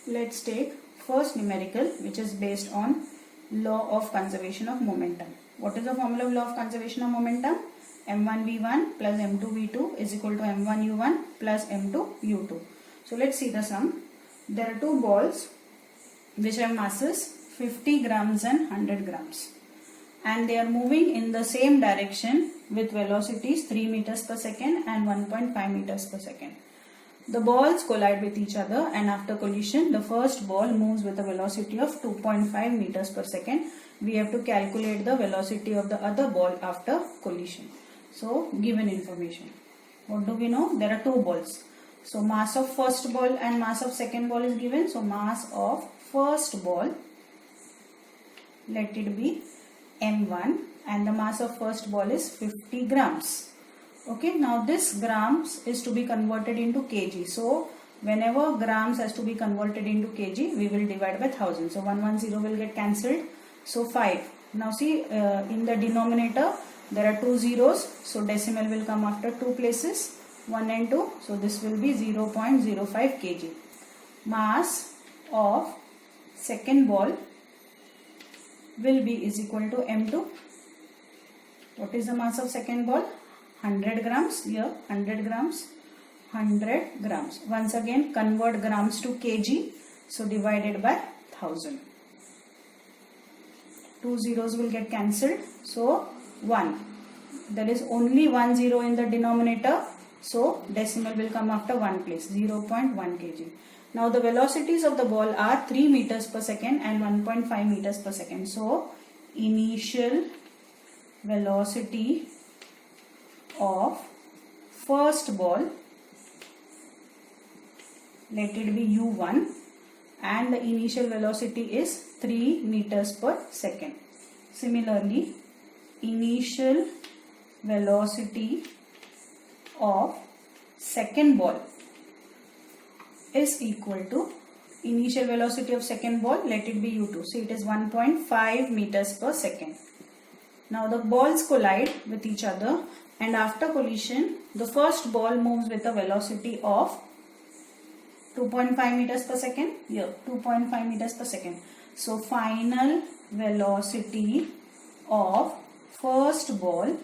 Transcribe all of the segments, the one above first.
Let's take first numerical, which is based on law of conservation of momentum. What is the formula of law of conservation of momentum? m1v1 plus m2v2 is equal to m1u1 plus m2u2. So let's see the sum. There are two balls which have masses 50 grams and 100 grams, and they are moving in the same direction with velocities 3 meters per second and 1.5 meters per second. The balls collide with each other, and after collision the first ball moves with a velocity of 2.5 meters per second. We have to calculate the velocity of the other ball after collision. So given information, what do we know? There are two balls. So mass of first ball and mass of second ball is given. So mass of first ball, let it be m1, and the mass of first ball is 50 grams. Okay, now this grams is to be converted into kg. So whenever grams has to be converted into kg, we will divide by 1000. So 110 will get cancelled. So 5. Now see, in the denominator there are two zeros. So decimal will come after two places, 1 and 2. So this will be 0.05 kg. Mass of second ball will be is equal to m2. What is the mass of second ball? 100 grams. Here 100 grams, 100 grams. Once again convert grams to kg. So divided by 1000. Two zeros will get cancelled. So 1. There is only 1 zero in the denominator. So decimal will come after one place, 0.1 kg. Now the velocities of the ball are 3 meters per second and 1.5 meters per second. So initial velocity of first ball, let it be u1, and the initial velocity is 3 meters per second. Similarly, initial velocity of second ball is equal to initial velocity of second ball, let it be u2. So it is 1.5 meters per second. Now the balls collide with each other, and after collision the first ball moves with a velocity of 2.5 meters per second. Here 2.5 meters per second. So final velocity of first ball,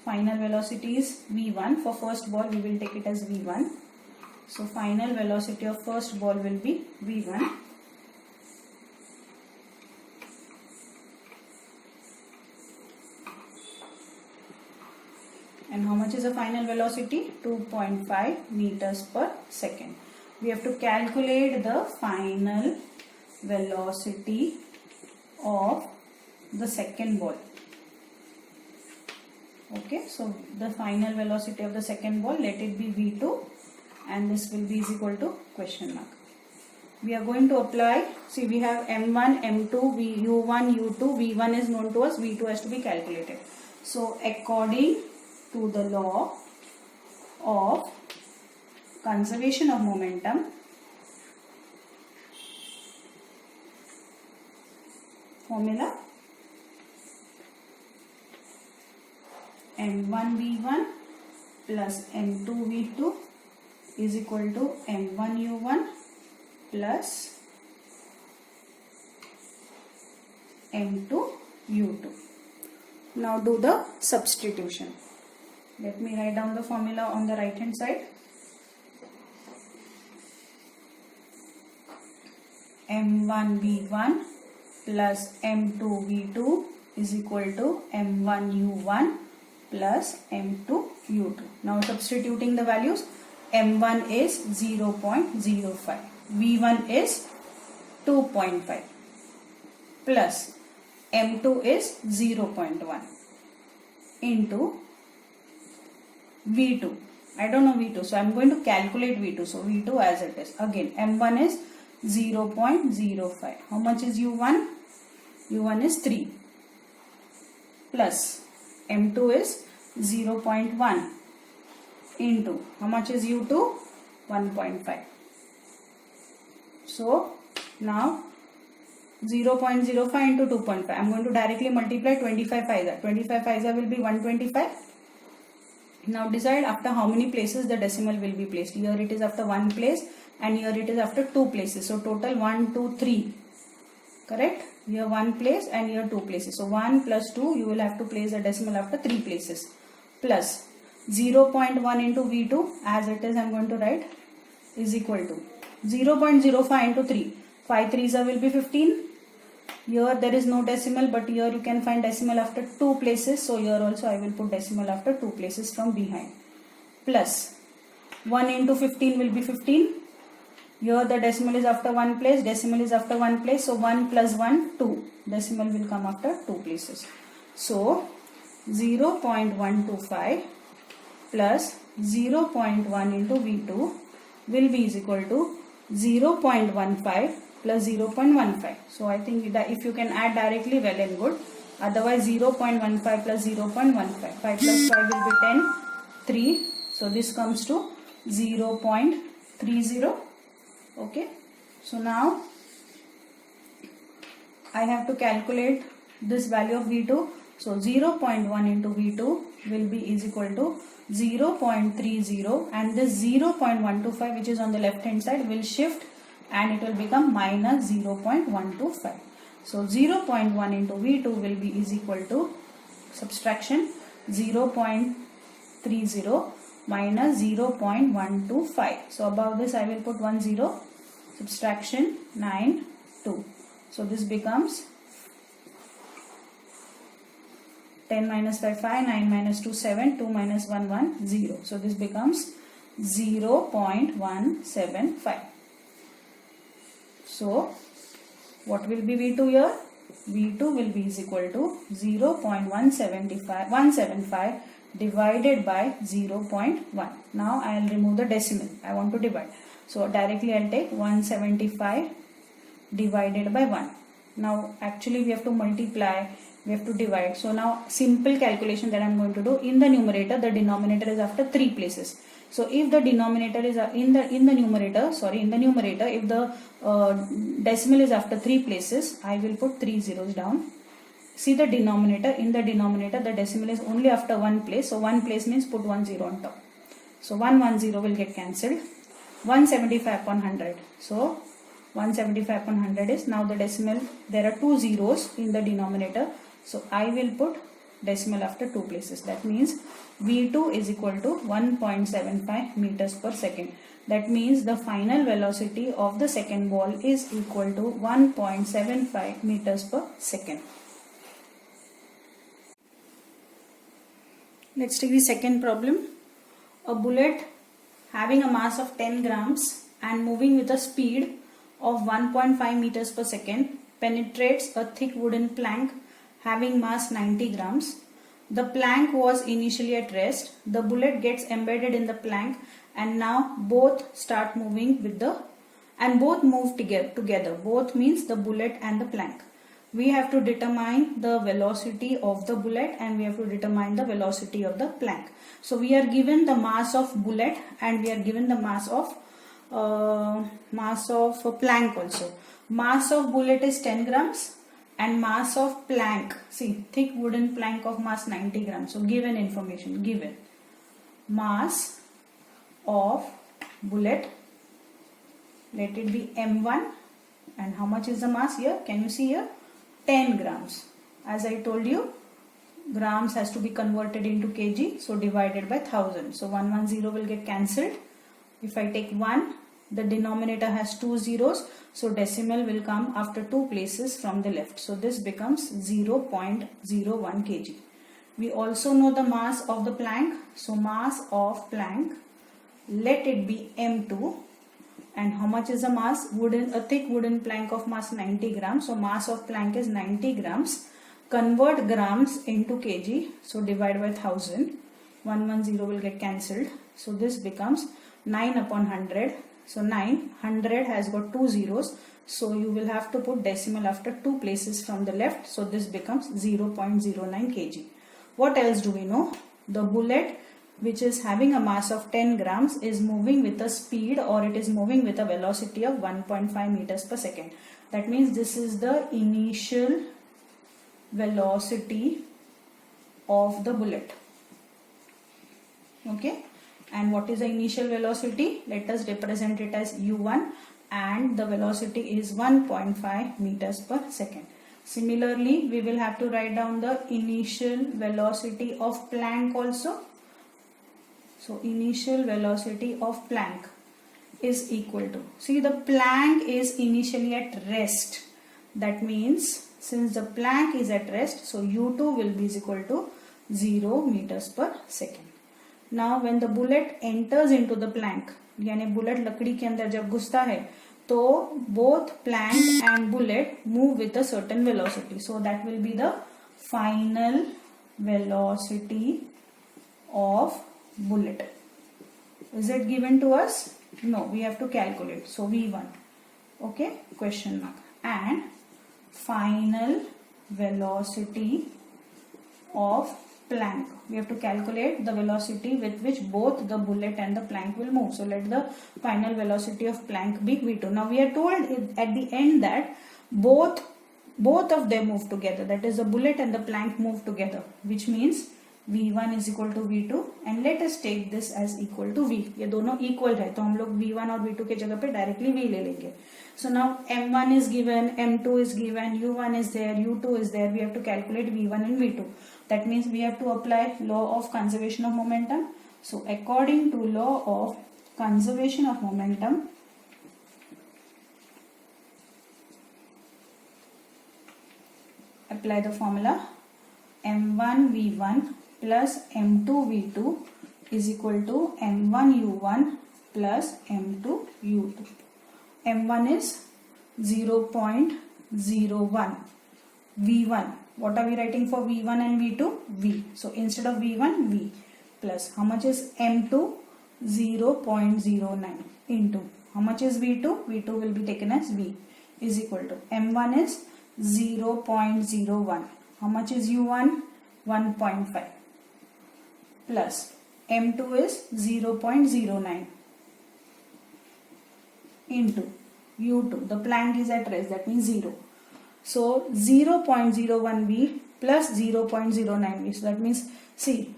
final velocity is v1. For first ball we will take it as v1. So final velocity of first ball will be v1. And how much is the final velocity? 2.5 meters per second. We have to calculate the final velocity of the second ball. Okay, so the final velocity of the second ball, let it be v2, and this will be is equal to question mark. We are going to apply, see we have m1, m2, u1, u2, v1 is known to us, v2 has to be calculated. So according to the law of conservation of momentum, formula m1v1 plus m2v2 is equal to m1u1 plus m2u2. Now do the substitution. Let me write down the formula on the right hand side. m1v1 plus m2v2 is equal to m1u1 plus m2u2. Now substituting the values, m1 is 0.05, v1 is 2.5 plus m2 is 0.1 into v2. I don't know v2, so I am going to calculate v2. So v2 as it is. Again m1 is 0.05. How much is u1? u1 is 3 plus m2 is 0.1 into how much is u2? 1.5. So now 0.05 into 2.5. I am going to directly multiply 25 5. 25 5 will be 125. Now decide after how many places the decimal will be placed. Here it is after one place. and here it is after 2 places. So total 1, 2, 3. Correct? Here 1 place and here 2 places. So 1 plus 2, you will have to place a decimal after 3 places. Plus 0.1 into V2, as it is I am going to write, is equal to 0.05 into 3. 5 3s will be 15. Here there is no decimal, but here you can find decimal after 2 places. So here also I will put decimal after 2 places from behind. Plus 1 into 15 will be 15. Here the decimal is after 1 place, decimal is after 1 place. So 1 plus 1, 2. Decimal will come after 2 places. So 0.125 plus 0.1 into V2 will be is equal to 0.15 plus 0.15. So I think that if you can add directly, well and good. Otherwise 0.15 plus 0.15. 5 plus 5 will be 10. 3. So this comes to 0.30. Okay. So now I have to calculate this value of V2. So 0.1 into V2 will be is equal to 0.30, and this 0.125 which is on the left hand side will shift and it will become minus 0.125. So 0.1 into V2 will be is equal to subtraction 0.30 minus 0.125. So above this I will put 1 0, subtraction 9 2. So this becomes 10 minus 5 5, 9 minus 2 7, 2 minus 1 1 0. So this becomes 0.175. So what will be V2 here? V2 will be is equal to 0.175 divided by 0.1. Now I will remove the decimal. I want to divide. So directly I will take 175 divided by 1. Now actually we have to multiply, we have to divide. So now simple calculation that I am going to do. In the numerator, the denominator is after 3 places. So if the denominator is in the numerator, if the decimal is after 3 places, I will put 3 zeros down. See the denominator, in the denominator the decimal is only after 1 place. So 1 place means put 1 0 on top. So 1 1 0 will get cancelled. 175 upon 100. So 175 upon 100 is, now the decimal, there are 2 zeros in the denominator. So I will put decimal after 2 places. That means V2 is equal to 1.75 meters per second. That means the final velocity of the second ball is equal to 1.75 meters per second. Let's take the second problem. A bullet having a mass of 10 grams and moving with a speed of 1.5 meters per second penetrates a thick wooden plank having mass 90 grams. The plank was initially at rest. The bullet gets embedded in the plank and now both start moving both move together. Both means the bullet and the plank. We have to determine the velocity of the bullet and we have to determine the velocity of the plank. So we are given the mass of bullet and we are given the mass of plank also. Mass of bullet is 10 grams and mass of plank, see, thick wooden plank of mass 90 grams. So given information, given mass of bullet, let it be M1, and how much is the mass here? Can you see here? 10 grams. As I told you, grams has to be converted into kg, so divided by 1000. So 110 will get cancelled. If I take 1, the denominator has 2 zeros, so decimal will come after 2 places from the left. So this becomes 0.01 kg. We also know the mass of the plank. So mass of plank, let it be M2. And how much is the mass? A thick wooden plank of mass 90 grams. So mass of plank is 90 grams. Convert grams into kg. So divide by 1000. 110 will get cancelled. So this becomes 9 upon 100. So 100 has got 2 zeros. So you will have to put decimal after 2 places from the left. So this becomes 0.09 kg. What else do we know? The bullet, which is having a mass of 10 grams, is moving with a speed, or it is moving with a velocity of 1.5 meters per second. That means this is the initial velocity of the bullet. Okay. And what is the initial velocity? Let us represent it as u1, and the velocity is 1.5 meters per second. Similarly, we will have to write down the initial velocity of Planck also. So initial velocity of Planck is equal to, see, the Planck is initially at rest. That means since the Planck is at rest, so u2 will be is equal to 0 meters per second. Now when the bullet enters into the Planck, यानी bullet लकड़ी के अंदर जब घुसता है, तो both Planck and bullet move with a certain velocity. So that will be the final velocity of bullet. Is it given to us? No, we have to calculate. So v1, okay, question mark, and final velocity of Planck. We have to calculate the velocity with which both the bullet and the Planck will move. So let the final velocity of Planck be v2. Now we are told at the end that both of them move together. That is, the bullet and the Planck move together, which means v1 is equal to v2, and let us take this as equal to v. ये दोनों equal है, तो हम लोग v1 और v2 के जगह पे directly v ले लेंगे. So now m1 is given, m2 is given, u1 is there, u2 is there. We have to calculate v1 and v2. That means we have to apply law of conservation of momentum. So according to law of conservation of momentum, apply the formula m1 v1 plus m2 v2 is equal to m1 u1 plus m2 u2. m1 is 0.01. v1, what are we writing for v1 and v2? V. So instead of v1, v, plus how much is m2? 0.09 into how much is v2? v2 will be taken as v, is equal to m1 is 0.01. How much is u1? 1.5 plus m2 is 0.09 into u2. The Planck is at rest, that means 0. So 0.01v plus 0.09v. So that means, see,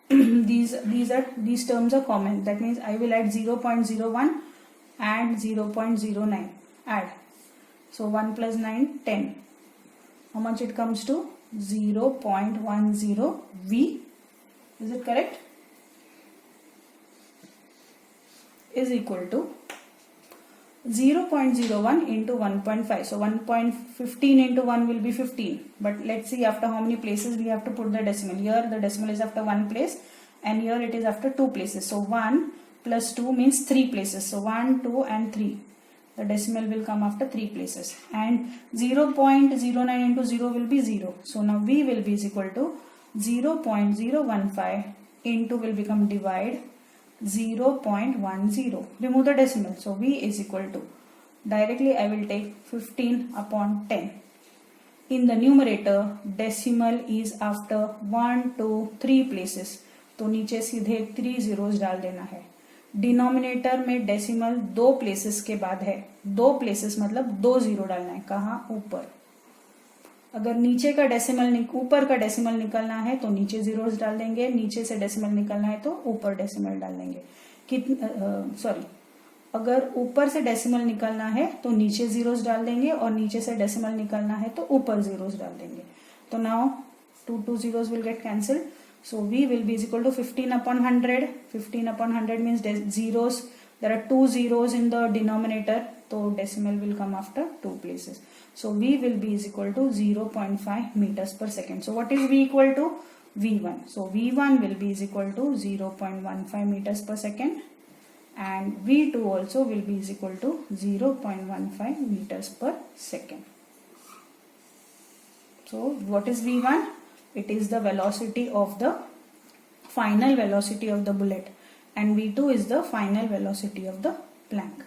these terms are common. That means I will add 0.01 and 0.09. Add. So 1 plus 9, 10. How much it comes to? 0.10v. Is it correct? Is equal to 0.01 into 1.5. So 1.15 into 1 will be 15. But let's see after how many places we have to put the decimal. Here the decimal is after 1 place, and here it is after 2 places. So 1 plus 2 means 3 places. So 1, 2 and 3. The decimal will come after 3 places. And 0.09 into 0 will be 0. So now v will be is equal to 0.015 into will become divide 0.10. Remove the decimal. So v is equal to, directly I will take 15 upon 10. In the numerator, decimal is after 1, 2, 3 places. तो नीचे सीधे 3 zeros डाल देना है. Denominator में decimal 2 places के बाद है. 2 प्लेसेस मतलब 2 जीरो डालना है. कहाँ? ऊपर. अगर नीचे का डेसिमल ऊपर का डेसिमल निकलना है तो नीचे जीरोस डाल देंगे. नीचे से डेसिमल निकलना है तो ऊपर डेसिमल डाल देंगे. अगर ऊपर से डेसिमल निकलना है तो नीचे जीरोस डाल देंगे, और नीचे से डेसिमल निकलना है तो ऊपर जीरोस डाल देंगे. तो now 2 zeros will get cancelled. So v will be is equal to 15 upon 100. 15 upon 100 means zeros. There are 2 zeros in the denominator. So decimal will come after 2 places. So v will be is equal to 0.5 meters per second. So what is v equal to? v1. So v1 will be is equal to 0.15 meters per second. And v2 also will be is equal to 0.15 meters per second. So what is v1? It is the velocity of the final velocity of the bullet, and v2 is the final velocity of the Planck.